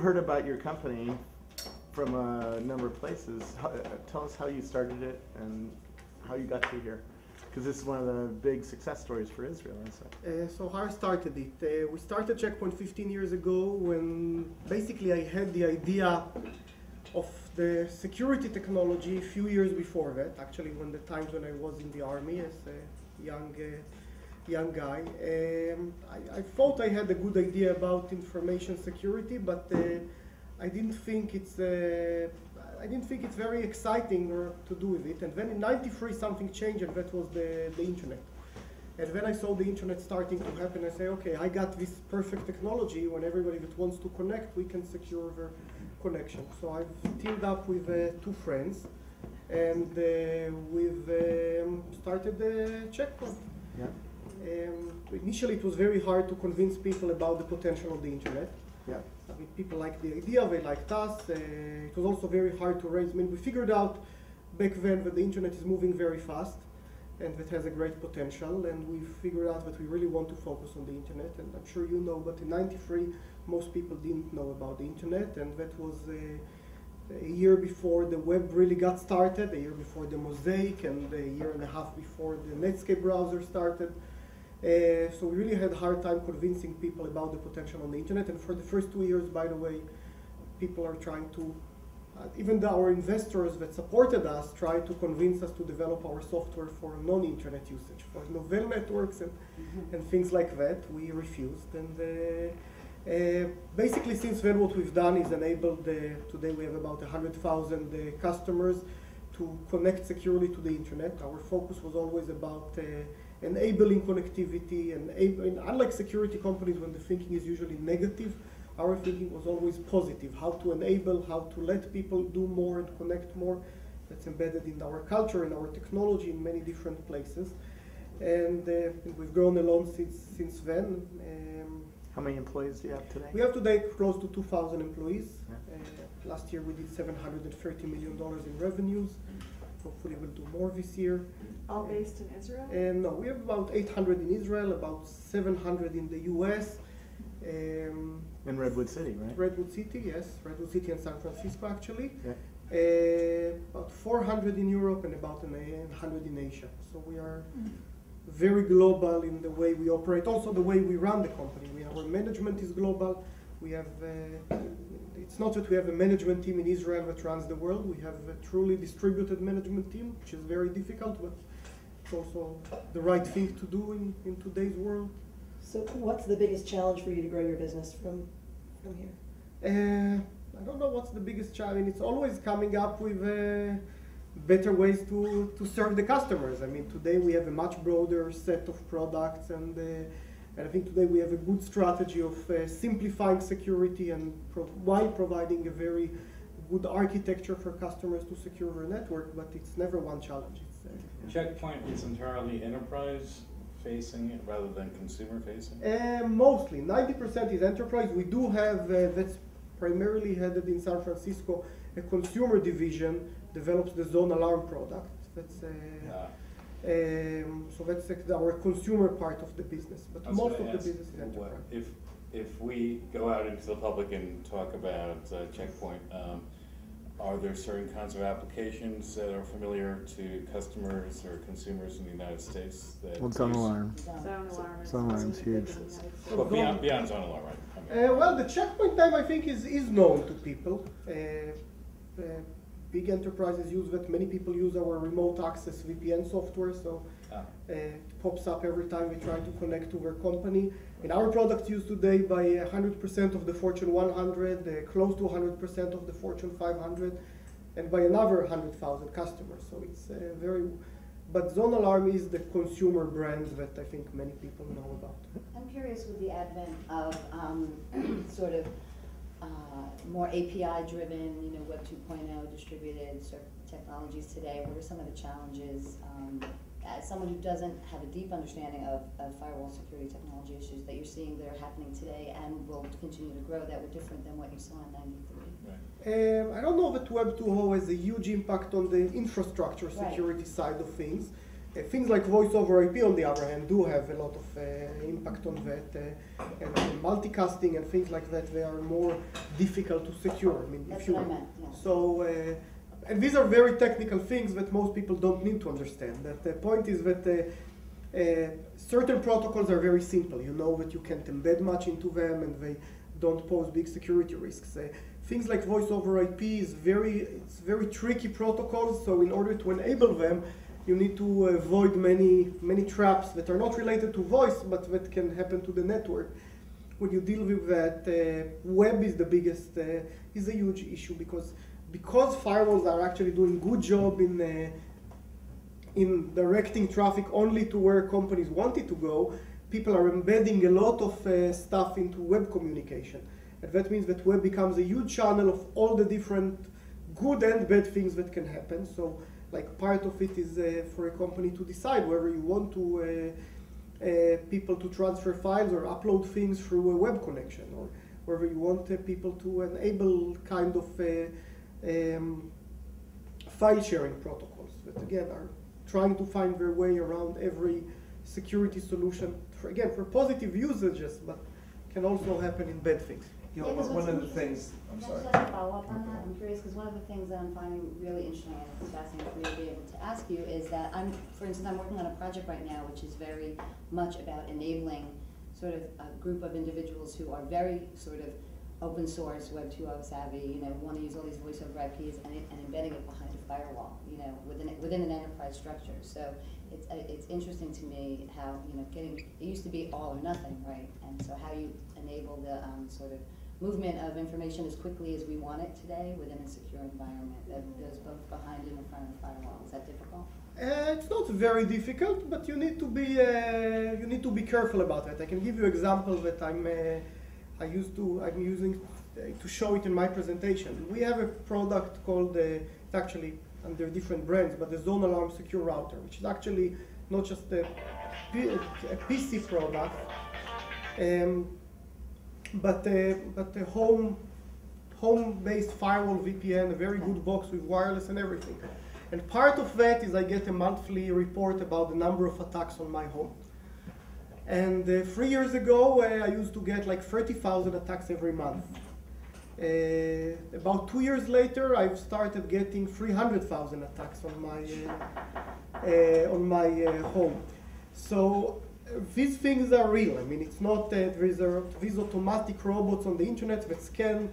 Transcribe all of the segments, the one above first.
heard about your company from a number of places. Tell us how you started it and how you got to here. Because this is one of the big success stories for Israel. So how I started it. We started Checkpoint 15 years ago when basically I had the idea of the security technology a few years before that, actually when the times when I was in the army as a young guy. I thought I had a good idea about information security, but I didn't think it's very exciting to do with it. And then in '93 something changed, and that was the internet. And then I saw the internet starting to happen. I say, okay, I got this perfect technology. When everybody that wants to connect, we can secure their connection. So I've teamed up with two friends, and we've started Checkpoint. Yeah. Initially, it was very hard to convince people about the potential of the internet. Yeah. I mean, people liked the idea, they liked us. It was also very hard to raise. I mean, we figured out back then that the internet is moving very fast and that has a great potential, and we figured out that we really want to focus on the internet. And I'm sure you know, but in '93, most people didn't know about the internet, and that was a year before the web really got started, a year before the Mosaic, and a year and a half before the Netscape browser started. So we really had a hard time convincing people about the potential on the internet. And for the first 2 years, by the way, people are trying to, even our investors that supported us, tried to convince us to develop our software for non-internet usage, for novel networks and things like that. We refused. And basically, since then, what we've done is enabled, today we have about 100,000 customers to connect securely to the internet. Our focus was always about enabling connectivity, and unlike security companies when the thinking is usually negative, our thinking was always positive, how to enable, how to let people do more and connect more. That's embedded in our culture, in our technology, in many different places. And we've grown a lot since then. How many employees do you have today? We have today close to 2,000 employees. Yeah. Last year we did $730 million in revenues. Hopefully we'll do more this year. All based in Israel? No, we have about 800 in Israel, about 700 in the US. In Redwood City, right? Redwood City, yes. Redwood City and San Francisco, actually. Yeah. About 400 in Europe and about 100 in Asia. So we are very global in the way we operate. Also the way we run the company. Our management is global. We have, it's not that we have a management team in Israel that runs the world. We have a truly distributed management team, which is very difficult, but it's also the right thing to do in today's world. So what's the biggest challenge for you to grow your business from here? I don't know what's the biggest challenge. It's always coming up with better ways to serve the customers. I mean, today we have a much broader set of products, and I think today we have a good strategy of simplifying security and while providing a very good architecture for customers to secure their network, but it's never one challenge. Checkpoint is entirely enterprise facing rather than consumer facing? Mostly, 90% is enterprise. We do have, that's primarily headed in San Francisco, a consumer division develops the Zone Alarm product. That's so that's our consumer part of the business, but most of the business is enterprise. If we go out into the public and talk about Checkpoint, are there certain kinds of applications that are familiar to customers or consumers in the United States? Well, Zone Alarm. Zone Alarm is huge. Well, beyond Zone Alarm, right? Well, the Checkpoint name I think is known to people. Big enterprises use that. Many people use our remote access VPN software, so it pops up every time we try to connect to their company. And our product used today by 100% of the Fortune 100, close to 100% of the Fortune 500, and by another 100,000 customers. So it's but Zone Alarm is the consumer brand that I think many people know about. I'm curious, with the advent of sort of more API-driven, Web 2.0 distributed sort of technologies today, what are some of the challenges as someone who doesn't have a deep understanding of firewall security technology issues that you're seeing that are happening today and will continue to grow that were different than what you saw in '93? Right. I don't know that Web 2.0 has a huge impact on the infrastructure security side of things. Things like voice over IP, on the other hand, do have a lot of impact on that, and multicasting and things like that. They are more difficult to secure. I mean, That's what I meant, yeah. So, and these are very technical things that most people don't need to understand. That the point is that certain protocols are very simple. You know that you can't embed much into them, and they don't pose big security risks. Things like voice over IP it's very tricky protocols. So, in order to enable them, you need to avoid many traps that are not related to voice, but that can happen to the network. When you deal with that, web is the biggest, is a huge issue because firewalls are actually doing good job in directing traffic only to where companies want it to go. People are embedding a lot of stuff into web communication. And that means that web becomes a huge channel of all the different good and bad things that can happen. So, like part of it is for a company to decide whether you want to people to transfer files or upload things through a web connection, or whether you want people to enable kind of file sharing protocols that again are trying to find their way around every security solution for positive usages, but can also happen in bad things. You know, one of the things, I'm sorry. Just like a follow-up on that, I'm curious, because one of the things that I'm finding really interesting and it's fascinating for me to be able to ask you is that for instance, I'm working on a project right now which is very much about enabling sort of a group of individuals who are very sort of open source, Web 2.0 savvy, want to use all these voice over IPs and embedding it behind a firewall, within an enterprise structure. So it's interesting to me how, it used to be all or nothing, right? And so how you enable the sort of movement of information as quickly as we want it today within a secure environment that goes both behind and in front of the firewall. Is that difficult? It's not very difficult, but you need to be careful about it. I can give you an example that I'm using to show it in my presentation. We have a product called it's actually under different brands, but the Zone Alarm Secure Router, which is actually not just a PC product, but a home-based firewall VPN, a very good box with wireless and everything. And part of that is I get a monthly report about the number of attacks on my home. And 3 years ago, I used to get like 30,000 attacks every month. About 2 years later, I've started getting 300,000 attacks on my home. So these things are real. I mean, it's not these automatic robots on the internet that scan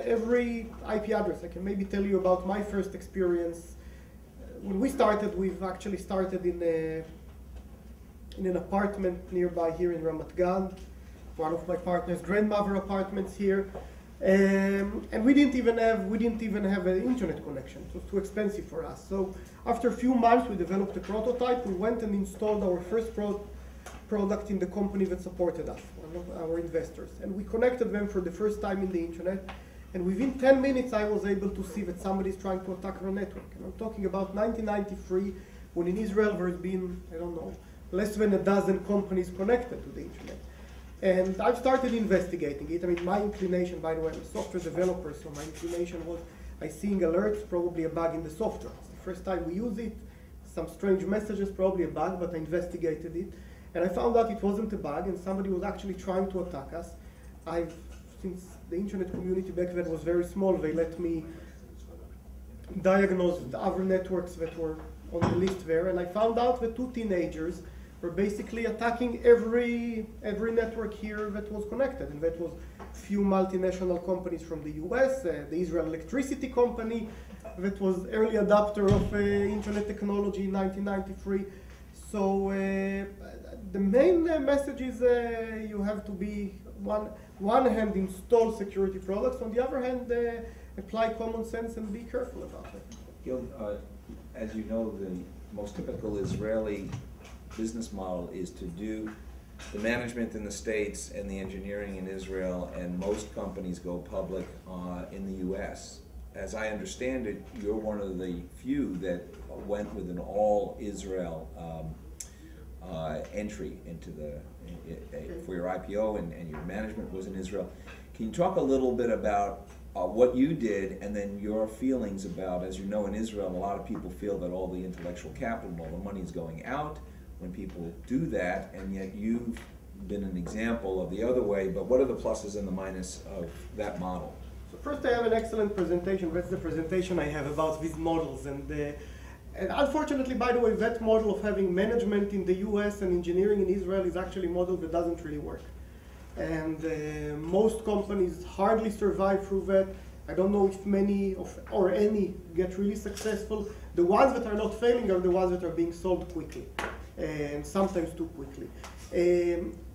every IP address. I can maybe tell you about my first experience. When we started, we've actually started in an apartment nearby here in Ramat Gan, one of my partner's grandmother apartments here, and we didn't even have an internet connection. It was too expensive for us. So after a few months, we developed a prototype. We went and installed our first product in the company that supported us, one of our investors, and we connected them for the first time in the internet. And within 10 minutes, I was able to see that somebody is trying to attack our network. And I'm talking about 1993, when in Israel there's been, I don't know, less than a dozen companies connected to the internet. And I've started investigating it. I mean, my inclination, by the way, I'm a software developer, so my inclination was, I seeing alerts, probably a bug in the software. It's the first time we use it, some strange messages, probably a bug, but I investigated it. And I found out it wasn't a bug, and somebody was actually trying to attack us. Since the internet community back then was very small, they let me diagnose the other networks that were on the list there, and I found out that 2 teenagers were basically attacking every network here that was connected, and that was few multinational companies from the US, the Israel Electricity Company, that was early adopter of internet technology in 1993. So the main message is you have to be, one hand install security products, on the other hand apply common sense and be careful about it. Gil, as you know, the most typical Israeli business model is to do the management in the States and the engineering in Israel, and most companies go public in the US. As I understand it, you're one of the few that went with an all-Israel entry into for your IPO, and your management was in Israel. Can you talk a little bit about what you did, and then your feelings about, as you know, in Israel, a lot of people feel that all the intellectual capital, all the money is going out when people do that, and yet you've been an example of the other way. But what are the pluses and the minuses of that model? So first, I have an excellent presentation. That's the presentation I have about these models. And unfortunately, by the way, that model of having management in the US and engineering in Israel is actually a model that doesn't really work. And most companies hardly survive through that. I don't know if many or any get really successful. The ones that are not failing are the ones that are being sold quickly, and sometimes too quickly.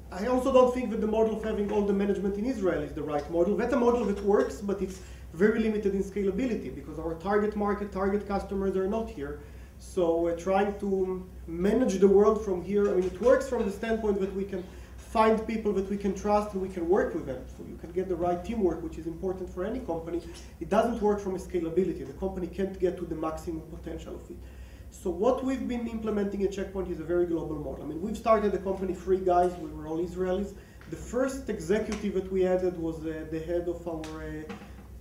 I also don't think that the model of having all the management in Israel is the right model. That's a model that works, but it's very limited in scalability because our target market, target customers are not here. So trying to manage the world from here, I mean, it works from the standpoint that we can find people that we can trust and we can work with them. So you can get the right teamwork, which is important for any company. It doesn't work from a scalability. The company can't get to the maximum potential of it. So what we've been implementing at Checkpoint is a very global model. I mean, we've started the company 3 guys. We were all Israelis. The first executive that we added was the head of our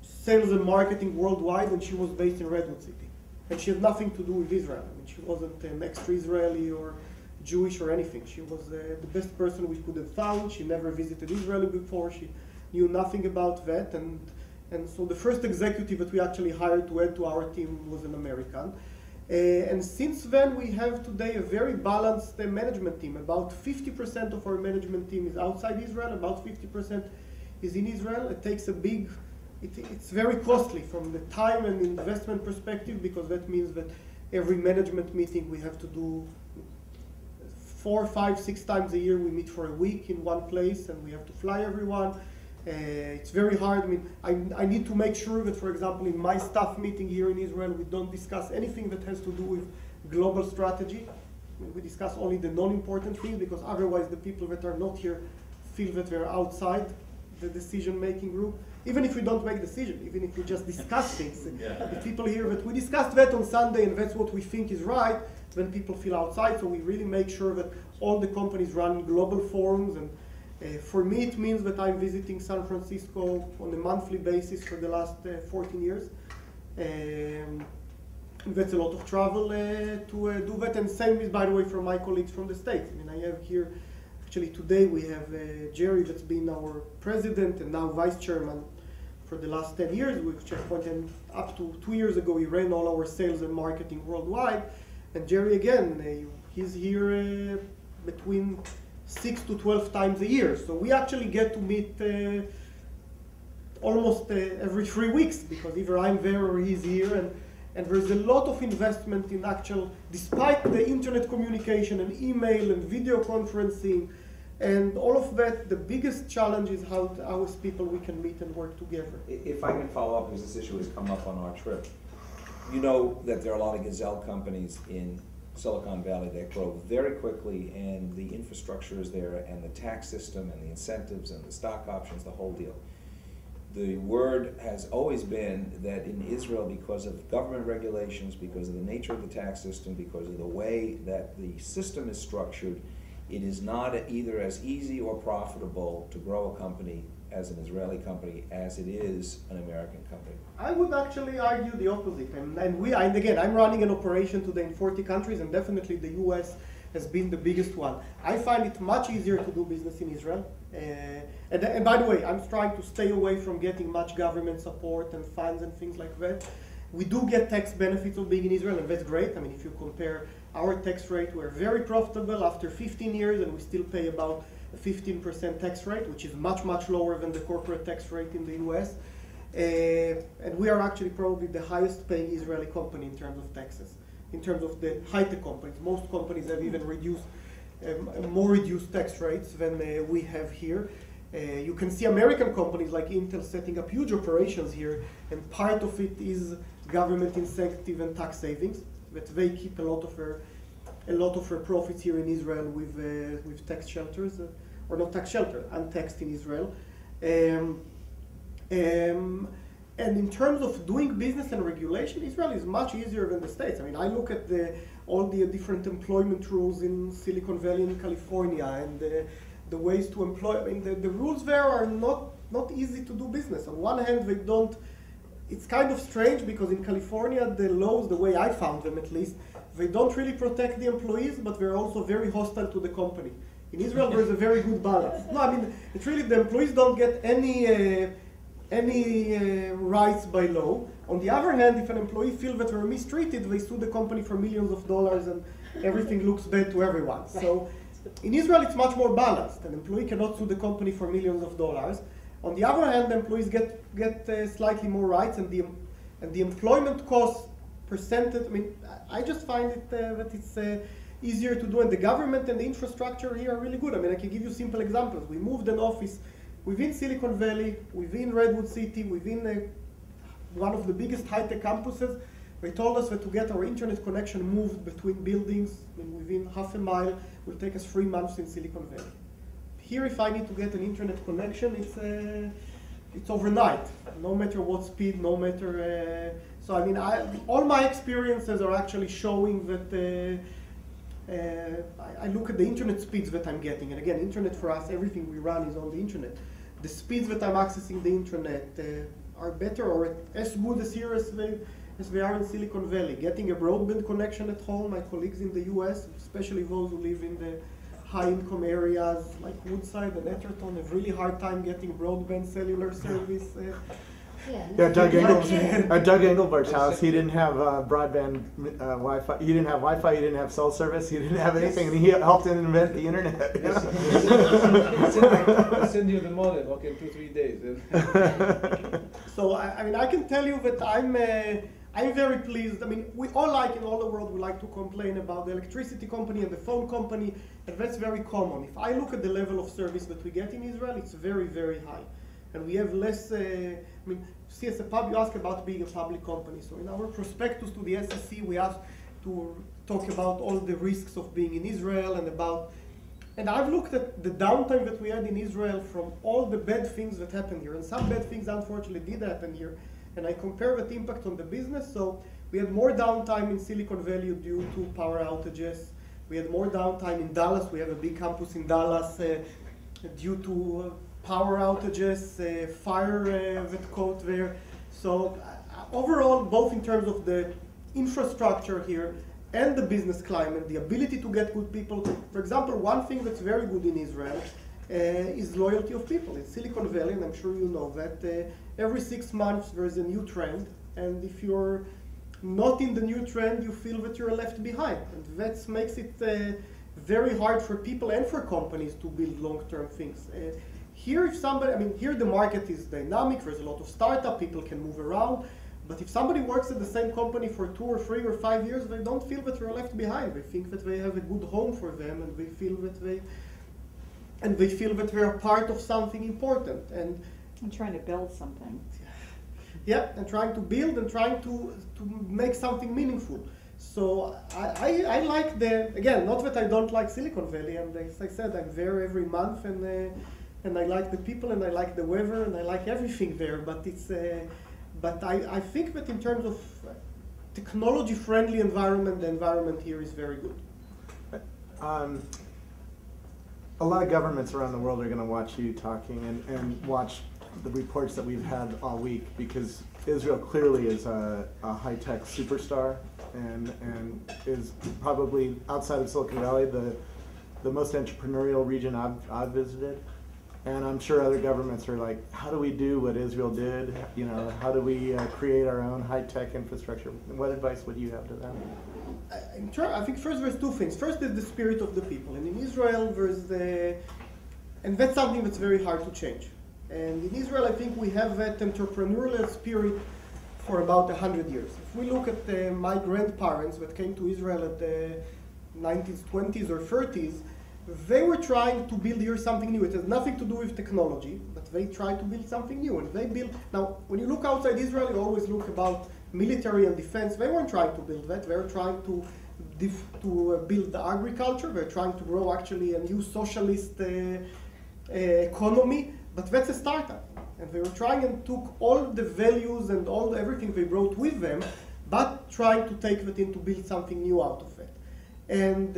sales and marketing worldwide, and she was based in Redwood City. And she had nothing to do with Israel. I mean, she wasn't an extra Israeli or Jewish or anything. She was the best person we could have found. She never visited Israel before. She knew nothing about that. And so the first executive that we actually hired to add to our team was an American. And since then, we have today a very balanced management team. About 50% of our management team is outside Israel. About 50% is in Israel. It takes a big, it's very costly from the time and investment perspective, because that means that every management meeting we have to do 4, 5, 6 times a year. We meet for a week in one place, and we have to fly everyone. It's very hard. I mean, I need to make sure that, for example, in my staff meeting here in Israel, we don't discuss anything that has to do with global strategy. I mean, we discuss only the non-important things, because otherwise the people that are not here feel that they're outside the decision-making group. Even if we don't make decisions, even if we just discuss things. If people hear that we discussed that on Sunday and that's what we think is right, then people feel outside. So we really make sure that all the companies run global forums. And for me, it means that I'm visiting San Francisco on a monthly basis for the last 14 years. That's a lot of travel to do that. And same is, by the way, from my colleagues from the States. I mean, I have here, actually today we have Jerry, that's been our president and now vice chairman for the last 10 years with Checkpoint. And up to 2 years ago, he ran all our sales and marketing worldwide. And Jerry, again, he's here between 6 to 12 times a year. So we actually get to meet almost every 3 weeks, because either I'm there or he's here. And there's a lot of investment in actual, despite the internet communication and email and video conferencing and all of that, the biggest challenge is how as people we can meet and work together. If I can follow up, because this issue has come up on our trip. You know that there are a lot of gazelle companies in Silicon Valley that grow very quickly, and the infrastructure is there, and the tax system, and the incentives, and the stock options, the whole deal. The word has always been that in Israel, because of government regulations, because of the nature of the tax system, because of the way that the system is structured, it is not either as easy or profitable to grow a company as an Israeli company as it is an American company. I would actually argue the opposite. And again, I'm running an operation today in 40 countries, and definitely the US has been the biggest one. I find it much easier to do business in Israel. And by the way, I'm trying to stay away from getting much government support and funds and things like that. We do get tax benefits of being in Israel, and that's great. I mean, if you compare our tax rate, we're very profitable after 15 years, and we still pay about a 15% tax rate, which is much, much lower than the corporate tax rate in the US. And we are actually probably the highest paying Israeli company in terms of taxes, in terms of the high-tech companies. Most companies have even more reduced tax rates than we have here. You can see American companies like Intel setting up huge operations here, and part of it is government incentive and tax savings, that they keep a lot of their profits here in Israel with tax shelters, or not tax shelter, untaxed in Israel. And in terms of doing business and regulation, Israel is much easier than the States. I mean, I look at all the different employment rules in Silicon Valley and California, and the ways to employ. I mean, the rules there are not not easy to do business. On one hand, they don't. It's kind of strange because in California, the laws, the way I found them at least, they don't really protect the employees, but they're also very hostile to the company. In Israel, there's a very good balance. No, I mean, it's really the employees don't get any rights by law. On the other hand, if an employee feels that they're mistreated, they sue the company for millions of dollars and everything looks bad to everyone. So in Israel, it's much more balanced. An employee cannot sue the company for millions of dollars. On the other hand, the employees get slightly more rights, and the employment cost percentage, I mean, I just find it that it's easier to do, and the government and the infrastructure here are really good. I mean, I can give you simple examples. We moved an office within Silicon Valley, within Redwood City, within one of the biggest high-tech campuses. They told us that to get our internet connection moved between buildings, I mean, within half a mile, will take us 3 months in Silicon Valley. Here, if I need to get an internet connection, it's overnight, no matter what speed, no matter. So I mean, all my experiences are actually showing that I look at the internet speeds that I'm getting, and again, internet for us, everything we run is on the internet. The speeds that I'm accessing the internet are better or as good as here as they are in Silicon Valley. Getting a broadband connection at home, my colleagues in the US, especially those who live in the high-income areas like Woodside and Etterton, have really hard time getting broadband cellular service. Yeah, Doug Engelbart's house, he didn't have broadband Wi-Fi. He didn't have Wi-Fi. He didn't have cell service. He didn't have anything, and he helped invent the internet. I'll send you the modem. Okay, 2-3 days. So I mean, I can tell you that I'm very pleased. I mean, we all in all the world, we like to complain about the electricity company and the phone company, and that's very common. If I look at the level of service that we get in Israel, it's very, very high. And we have less, I mean, see, as a you ask about being a public company. So in our prospectus to the SEC, we asked to talk about all the risks of being in Israel and I've looked at the downtime that we had in Israel from all the bad things that happened here. And some bad things, unfortunately, did happen here. And I compare that impact on the business. So we had more downtime in Silicon Valley due to power outages. We had more downtime in Dallas. We have a big campus in Dallas due to power outages, fire that caught there. So overall, both in terms of the infrastructure here and the business climate, the ability to get good people. For example, one thing that's very good in Israel is loyalty of people. In Silicon Valley, and I'm sure you know that, every 6 months there's a new trend, and if you're not in the new trend, you feel that you're left behind. And that makes it very hard for people and for companies to build long-term things. Here, here the market is dynamic, there's a lot of startup, people can move around, but if somebody works at the same company for 2 or 3 or 5 years, they don't feel that they're left behind. They think that they have a good home for them, and they feel that they're part of something important. And trying to build something. Yeah, and trying to build and trying to make something meaningful. So I like again, not that I don't like Silicon Valley, and as I said, I'm there every month, and I like the people, and I like the weather, and I like everything there. But but I think that in terms of technology-friendly environment, the environment here is very good. A lot of governments around the world are going to watch you talking and watch the reports that we've had all week, because Israel clearly is a high-tech superstar and is probably, outside of Silicon Valley, the most entrepreneurial region I've visited. And I'm sure other governments are like, how do we do what Israel did? You know, how do we create our own high-tech infrastructure? What advice would you have to them? I think first there's 2 things. First is the spirit of the people. And in Israel, and that's something that's very hard to change. And in Israel, I think we have that entrepreneurial spirit for about 100 years. If we look at my grandparents that came to Israel at the 1920s or 30s, they were trying to build here something new. It has nothing to do with technology, but they tried to build something new. And they built, now, when you look outside Israel, you always look about military and defense. They weren't trying to build that. They were trying to build the agriculture. They're trying to grow actually a new socialist economy, but that's a startup. And they were trying and took all the values and everything they brought with them, but trying to take that in to build something new out of it. And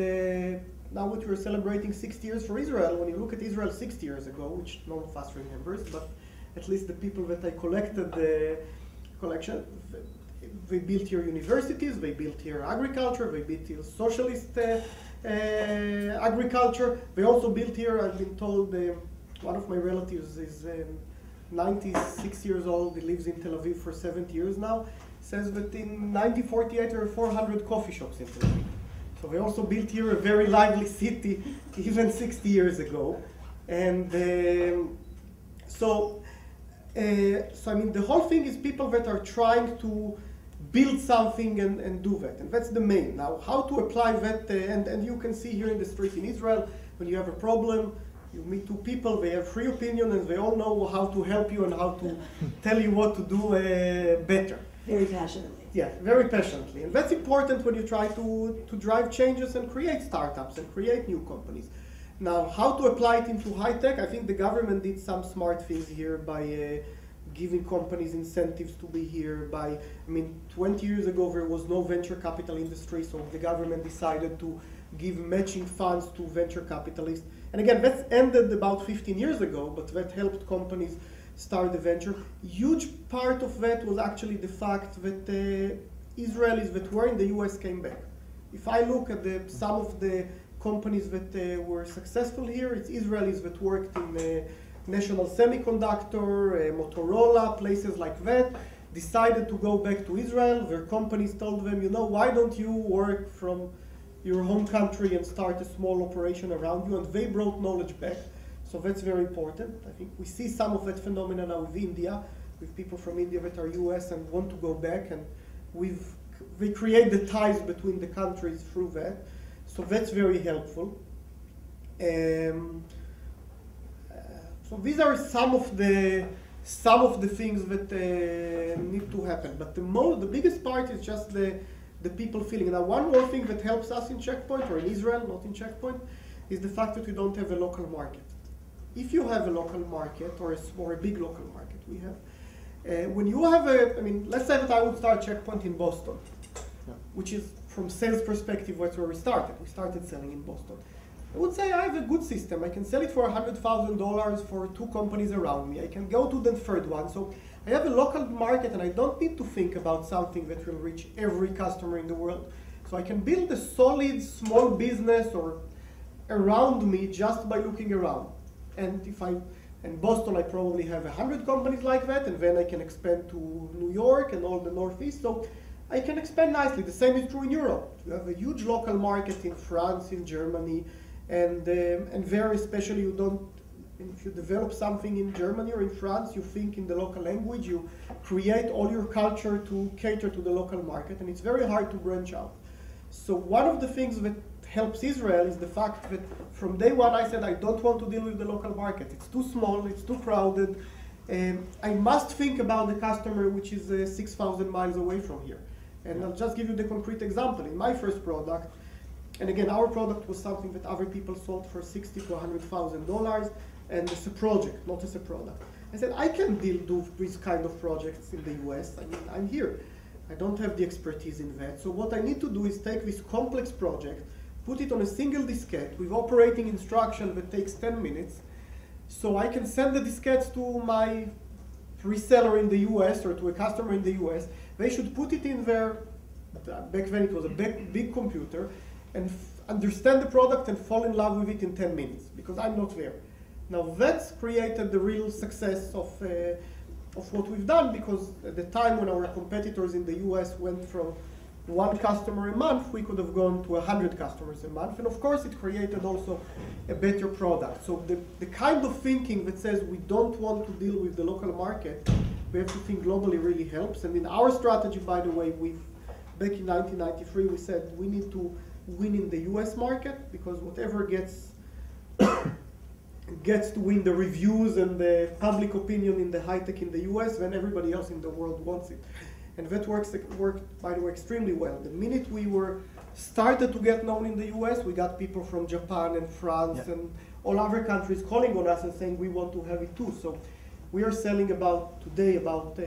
now that we're celebrating 60 years for Israel, when you look at Israel 60 years ago, which none of us remembers, but at least the people that I collected the collection, they built here universities, they built here agriculture, they built here socialist agriculture. They also built here, I've been told, one of my relatives is 96 years old, he lives in Tel Aviv for 70 years now, says that in 1948 there were 400 coffee shops in Tel Aviv. So they also built here a very lively city even 60 years ago. And so I mean, the whole thing is people that are trying to build something and do that, and that's the main. Now, how to apply that, and you can see here in the street in Israel, when you have a problem, you meet two people, they have free opinion, and they all know how to help you and how to tell you what to do better. Very passionately. Yeah, very passionately. And that's important when you try to drive changes and create startups and create new companies. Now, how to apply it into high tech? I think the government did some smart things here by giving companies incentives to be here. I mean, 20 years ago there was no venture capital industry, so the government decided to give matching funds to venture capitalists. And again, that ended about 15 years ago, but that helped companies start the venture. Huge part of that was actually the fact that Israelis that were in the US came back. If I look at some of the companies that were successful here, it's Israelis that worked in National Semiconductor, Motorola, places like that, decided to go back to Israel. Their companies told them, you know, why don't you work from your home country and start a small operation around you? And they brought knowledge back. So that's very important. I think we see some of that phenomena now with India, with people from India that are US and want to go back, and they create the ties between the countries through that. So that's very helpful. So these are some of the things that need to happen. But the biggest part is just the people feeling. Now, one more thing that helps us in Checkpoint, or in Israel, not in Checkpoint, is the fact that we don't have a local market. If you have a local market, or a big local market, we have, when you have let's say that I would start Checkpoint in Boston, which is, from sales perspective, that's where we started. We started selling in Boston. I would say I have a good system. I can sell it for $100,000 for 2 companies around me. I can go to the third one. So I have a local market, and I don't need to think about something that will reach every customer in the world. So I can build a solid small business or around me just by looking around. And in Boston, I probably have 100 companies like that, and then I can expand to New York and all the Northeast. So I can expand nicely. The same is true in Europe. You have a huge local market in France, in Germany, and very especially if you develop something in Germany or in France, you think in the local language, you create all your culture to cater to the local market, and it's very hard to branch out. So one of the things that helps Israel is the fact that from day one I said I don't want to deal with the local market. It's too small, it's too crowded, and I must think about the customer which is 6,000 miles away from here. And I'll just give you the concrete example. In my first product, and again, our product was something that other people sold for $60,000 to $100,000, and it's a project, not as a product. I said, I can do these kind of projects in the US. I mean, I'm here. I don't have the expertise in that. So what I need to do is take this complex project, put it on a single diskette with operating instruction that takes 10 minutes, so I can send the diskettes to my reseller in the US or to a customer in the US. They should put it in their, back then it was a big computer, and understand the product and fall in love with it in 10 minutes, because I'm not there. Now that's created the real success of what we've done, because at the time when our competitors in the US went from 1 customer a month, we could have gone to 100 customers a month. And of course it created also a better product. So the kind of thinking that says we don't want to deal with the local market, we have to think globally, really helps. And in our strategy, by the way, back in 1993, we said we need to win in the US market, because whatever gets to win the reviews and the public opinion in the high tech in the US, then everybody else in the world wants it. And that worked, by the way, extremely well. The minute we started to get known in the US, we got people from Japan and France and all other countries calling on us and saying we want to have it too. So we are selling today about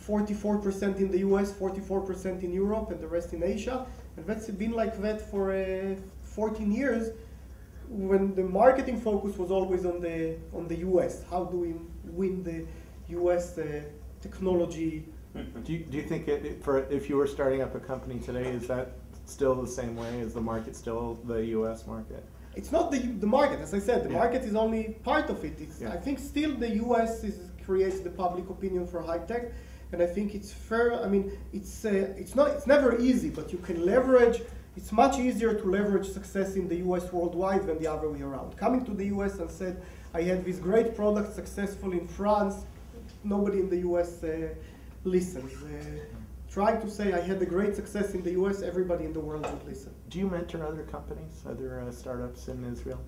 44% in the US, 44% in Europe, and the rest in Asia. And that's been like that for 14 years, when the marketing focus was always on the US. How do we win US technology. Do you think if you were starting up a company today, is that still the same way? Is the market still the U.S. market? It's not the market, as I said. The Yeah. market is only part of it. Yeah. I think still the U.S. creates the public opinion for high tech, and I think it's fair. I mean, it's never easy, but you can leverage. It's much easier to leverage success in the U.S. worldwide than the other way around. Coming to the U.S. and said, I had this great product successful in France, nobody in the U.S. listens. Trying to say I had a great success in the US, everybody in the world would listen. Do you mentor other companies, other startups in Israel?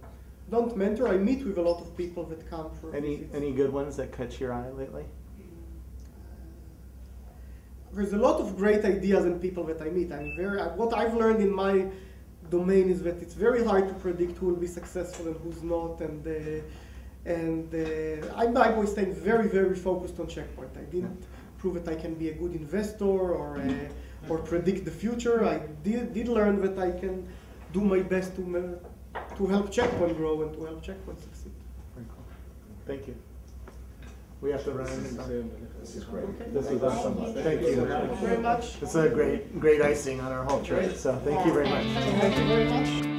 Don't mentor. I meet with a lot of people that come for visits. Any good ones that catch your eye lately? There's a lot of great ideas and people that I meet. What I've learned in my domain is that it's very hard to predict who will be successful and who's not. I'm always staying very, very focused on Checkpoint. I didn't prove that I can be a good investor or predict the future. I did learn that I can do my best to help Checkpoint grow and to help Checkpoint succeed. Very cool. Thank you. We have to run. This is great. This is awesome. Thank you. Thank you very much. It's a great icing on our whole trip. So thank you very much. Thank you very much.